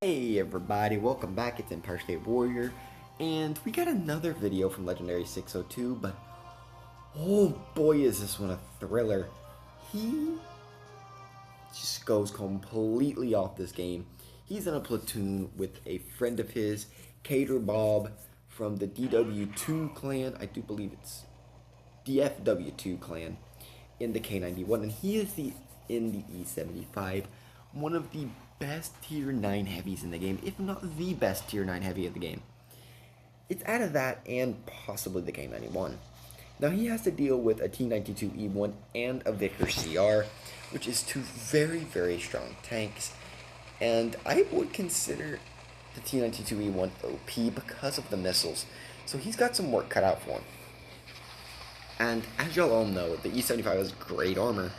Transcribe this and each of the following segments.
Hey everybody, welcome back. It's Empire State Warrior, and we got another video from Legendary 602, but oh boy is this one a thriller. He just goes completely off this game. He's in a platoon with a friend of his, Cater Bob, from the DW2 clan. I do believe it's DFW2 clan in the K91, and he is in the E75, one of the best tier 9 heavies in the game, if not the best tier 9 heavy of the game. It's out of that and possibly the K91. Now he has to deal with a T92E1 and a Vickers CR, which is two very, very strong tanks. And I would consider the T92E1 OP because of the missiles. So he's got some work cut out for him. And as y'all all know, the E75 has great armor,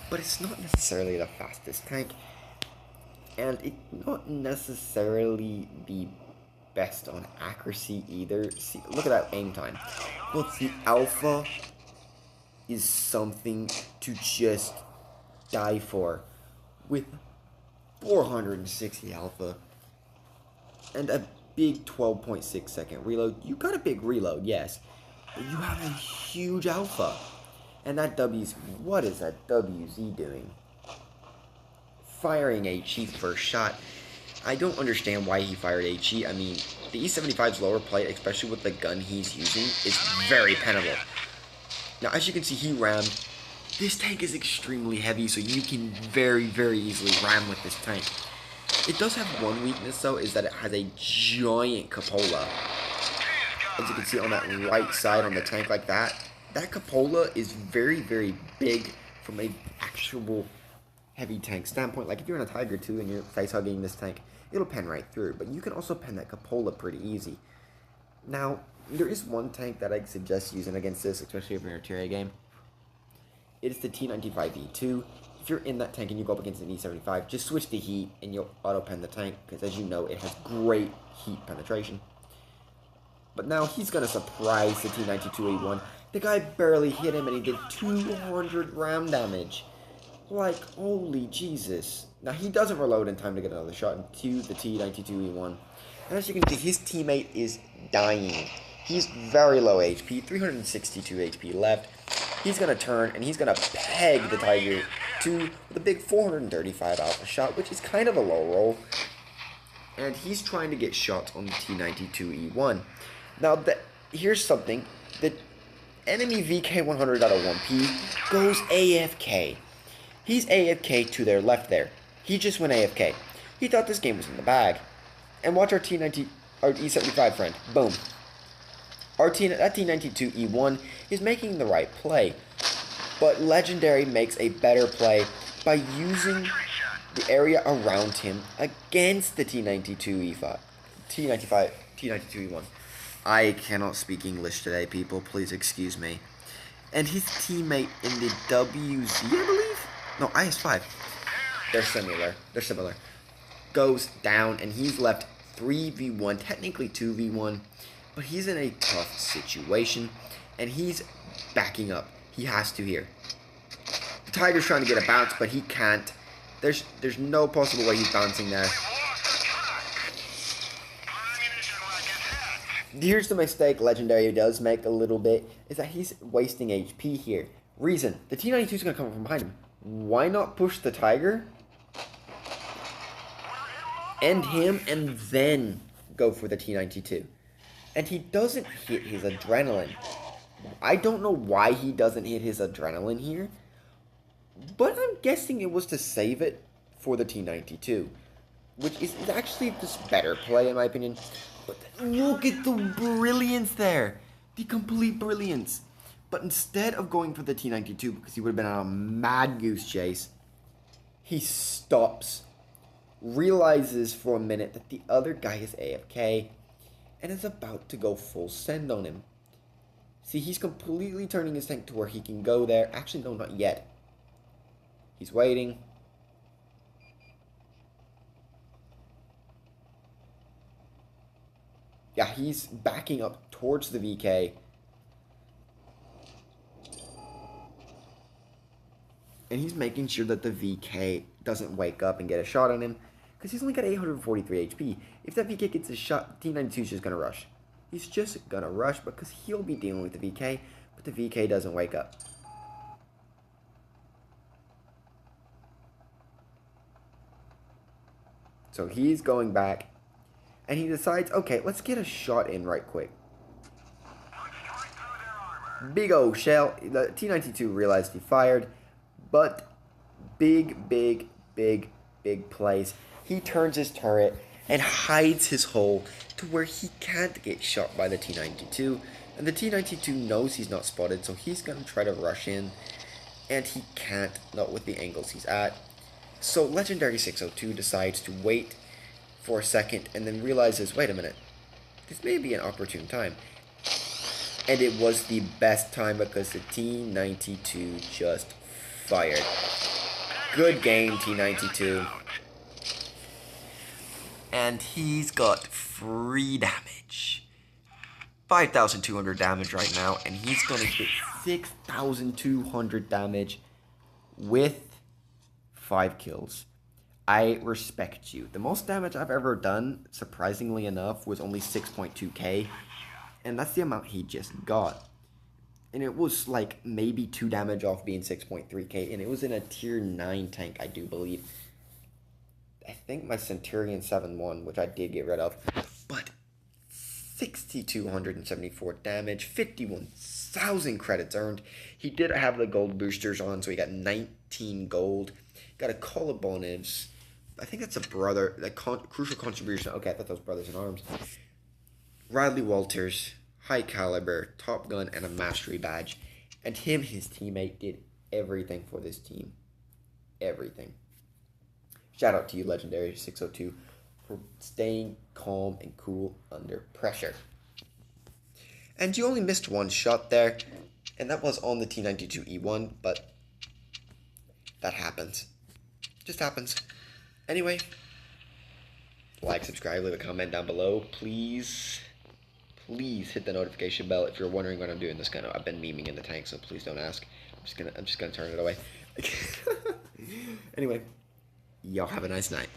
but it's not necessarily the fastest tank. And it's not necessarily the best on accuracy either. See, look at that aim time. But the alpha is something to just die for. With 460 alpha and a big 12.6 second reload. You got a big reload, yes, but you have a huge alpha. And that what is that WZ doing? Firing HE first shot. I don't understand why he fired HE. I mean, the E75's lower plate, especially with the gun he's using, is very penable. Now, as you can see, he rammed. This tank is extremely heavy, so you can very, very easily ram with this tank. It does have one weakness, though, is that it has a giant cupola. As you can see on that right side on the tank like that, that cupola is very, very big from a actual heavy tank standpoint. Like if you're in a Tiger 2 and you're face hugging this tank, it'll pen right through, but you can also pen that cupola pretty easy. Now, there is one tank that I suggest using against this, especially if you're in a tier A game. It is the T95E2. If you're in that tank and you go up against an E75, just switch the heat and you'll auto pen the tank, because as you know, it has great heat penetration. But now he's going to surprise the T92E1. The guy barely hit him and he did 200 ram damage. Like, holy Jesus. Now, he doesn't reload in time to get another shot into the T92E1. And as you can see, his teammate is dying. He's very low HP, 362 HP left. He's going to turn, and he's going to peg the Tiger 2 with a big 435 alpha shot, which is kind of a low roll. And he's trying to get shots on the T92E1. Now, here's something. The enemy VK100.1P goes AFK. He's AFK to their left there. He just went AFK. He thought this game was in the bag. And watch our E75 friend. Boom. That T92E1 is making the right play. But Legendary makes a better play by using the area around him against the T92E1. I cannot speak English today, people. Please excuse me. And his teammate in the WZ, I believe? No, IS5. They're similar. Goes down, and he's left 3v1, technically 2v1, but he's in a tough situation, and he's backing up. He has to here. The Tiger's trying to get a bounce, but he can't. There's no possible way he's bouncing there. Here's the mistake Legendary does make a little bit, is that he's wasting HP here. Reason, the T92 is going to come from behind him. Why not push the Tiger, end him, and then go for the T92? And he doesn't hit his adrenaline. I don't know why he doesn't hit his adrenaline here, but I'm guessing it was to save it for the T92, which is actually just better play in my opinion. But look at the brilliance there, the complete brilliance. But instead of going for the T92, because he would have been on a mad goose chase, he stops, realizes for a minute that the other guy is AFK, and is about to go full send on him. See, he's completely turning his tank to where he can go there. Actually, no, not yet. He's waiting. Yeah, he's backing up towards the VK. And he's making sure that the VK doesn't wake up and get a shot on him. because he's only got 843 HP. If that VK gets a shot, T92 is just going to rush. He's just going to rush because he'll be dealing with the VK, but the VK doesn't wake up. So he's going back, and he decides, okay, let's get a shot in right quick. Big old shell. The T92 realized he fired, but big plays. He turns his turret and hides his hole to where he can't get shot by the T92. And the T92 knows he's not spotted, so he's going to try to rush in. And he can't, not with the angles he's at. So Legendary 602 decides to wait for a second and then realizes, wait a minute, this may be an opportune time. And it was the best time because the T92 just fired. Good game, T92. And he's got free damage. 5,200 damage right now, and he's going to get 6,200 damage with 5 kills. I respect you. The most damage I've ever done, surprisingly enough, was only 6.2k. And that's the amount he just got. And it was like maybe 2 damage off being 6.3k. And it was in a tier 9 tank, I do believe. I think my Centurion 7-1, which I did get rid of. But 6,274 damage, 51,000 credits earned. He did have the gold boosters on, so he got 19 gold. Got a Call of Bonus. I think that's a brother. That crucial contribution. Okay, I thought that was Brothers in Arms. Riley Walters, High Caliber, Top Gun, and a Mastery Badge. And his teammate, did everything for this team. Everything. Shout out to you, Legendary 602, for staying calm and cool under pressure. And you only missed one shot there, and that was on the T92E1, but that happens. Just happens. Anyway, like, subscribe, leave a comment down below. Please hit the notification bell if you're wondering what I'm doing this kind of. I've been memeing in the tank, so please don't ask. I'm just gonna turn it away. Anyway, y'all have a nice night.